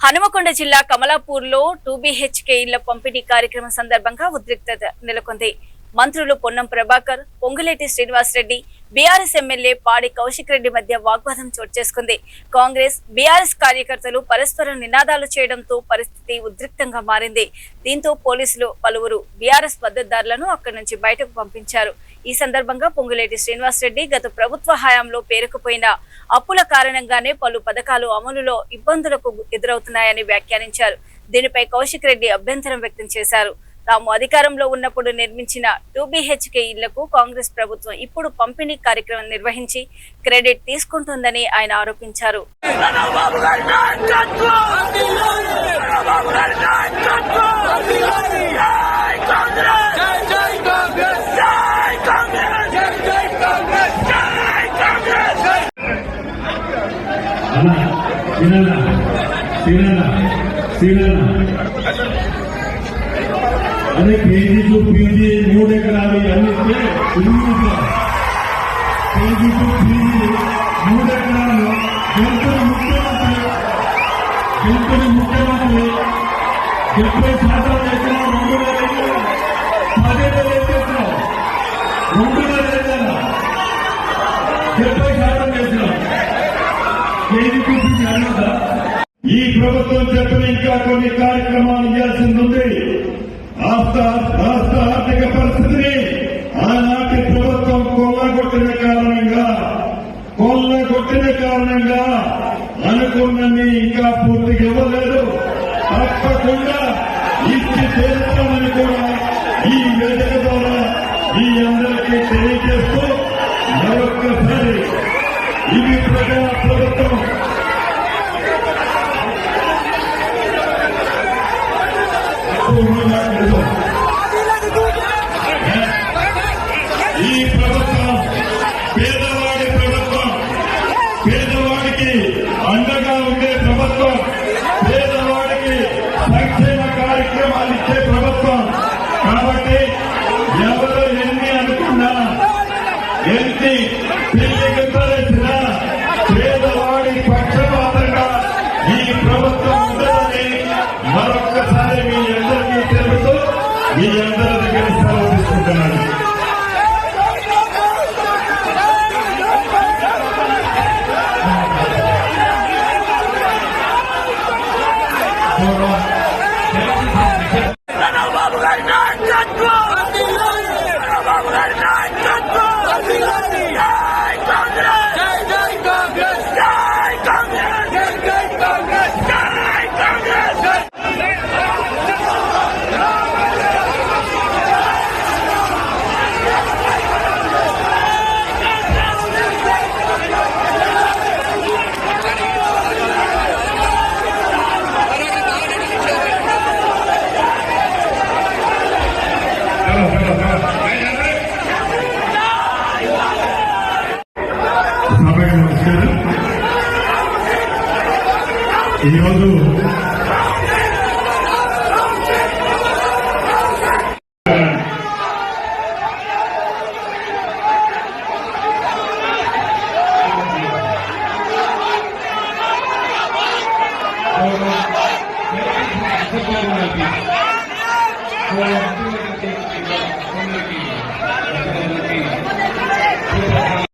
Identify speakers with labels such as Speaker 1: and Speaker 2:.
Speaker 1: హనుమకొండ జిల్లా కమలాపూర్లో 2BHK ఇళ్ల పంపిణీ కార్యక్రమం సందర్భంగా ఉద్రిక్తత నెలకొంది. మంత్రులు పొన్నం ప్రభాకర్, పొంగులేటి శ్రీనివాస్ రెడ్డి, బీఆర్ఎస్ ఎమ్మెల్యే పాడి కౌశిక్ రెడ్డి మధ్య వాగ్వాదం చోటు చేసుకుంది. కాంగ్రెస్, బీఆర్ఎస్ కార్యకర్తలు పరస్పరం నినాదాలు చేయడంతో పరిస్థితి ఉద్రిక్తంగా మారింది. దీంతో పోలీసులు పలువురు బీఆర్ఎస్ మద్దతుదారులను అక్కడి నుంచి బయటకు పంపించారు. ఈ సందర్భంగా పొంగులేటి శ్రీనివాస్ రెడ్డి గత ప్రభుత్వ హయాంలో పేరుకుపోయిన అప్పుల కారణంగానే పలు పథకాలు అమలులో ఇబ్బందులకు ఎదురవుతున్నాయని వ్యాఖ్యానించారు. దీనిపై కౌశిక్ రెడ్డి అభ్యంతరం వ్యక్తం చేశారు. తాము అధికారంలో ఉన్నప్పుడు నిర్మించిన 2BHK ఇళ్లకు కాంగ్రెస్ ప్రభుత్వం ఇప్పుడు పంపిణీ కార్యక్రమం నిర్వహించి క్రెడిట్ తీసుకుంటుందని ఆయన ఆరోపించారు.
Speaker 2: అదే కేజీ టు పీజీ 3 ఎకరాలు ఇవన్నీ కేజీ టు పీజీ 3 ఎకరాలు గెలుపుని ముఖ్యమంత్రి 70% చేసినాం. 2010 చేసినాం. 70% చేసినాం. కేజీ టు పీజీ అన్నదా ఈ ప్రభుత్వం చెప్పిన ఇంకా కొన్ని కార్యక్రమాలు ఇవ్వాల్సింది ఉంది. రాష్ట్ర ఆర్థిక పరిస్థితిని ఆనాటి ప్రభుత్వం కొల్లగొట్టిన కారణంగా అనుకున్నది ఇంకా పూర్తిగా ఇవ్వలేదు. తప్పకుండా ఇచ్చి చేస్తామని కూడా ఈ వేదిక ద్వారా మీ అందరికీ తెలియజేస్తూ మరొక్కసారి ఇది ప్రజా ప్రభుత్వం. ఈ ప్రభుత్వం పేదవాడి ప్రభుత్వం, పేదవాడికి అండగా ఉండే ప్రభుత్వం, పేదవాడికి సంక్షేమ కార్యక్రమాలు ఇచ్చే ప్రభుత్వం. కాబట్టి ఎవరు ఎన్ని అనుకున్నా, ఎన్ని పెళ్లిగిద్దరేసినా పేదవాడి పక్షపాతంగా ఈ ప్రభుత్వం ఉంటుందని మరొక్కసారి మీ అందరికీ తెలుసు. మీ అందరి దగ్గర సెలవు తీసుకుంటున్నాను. ఈరోజు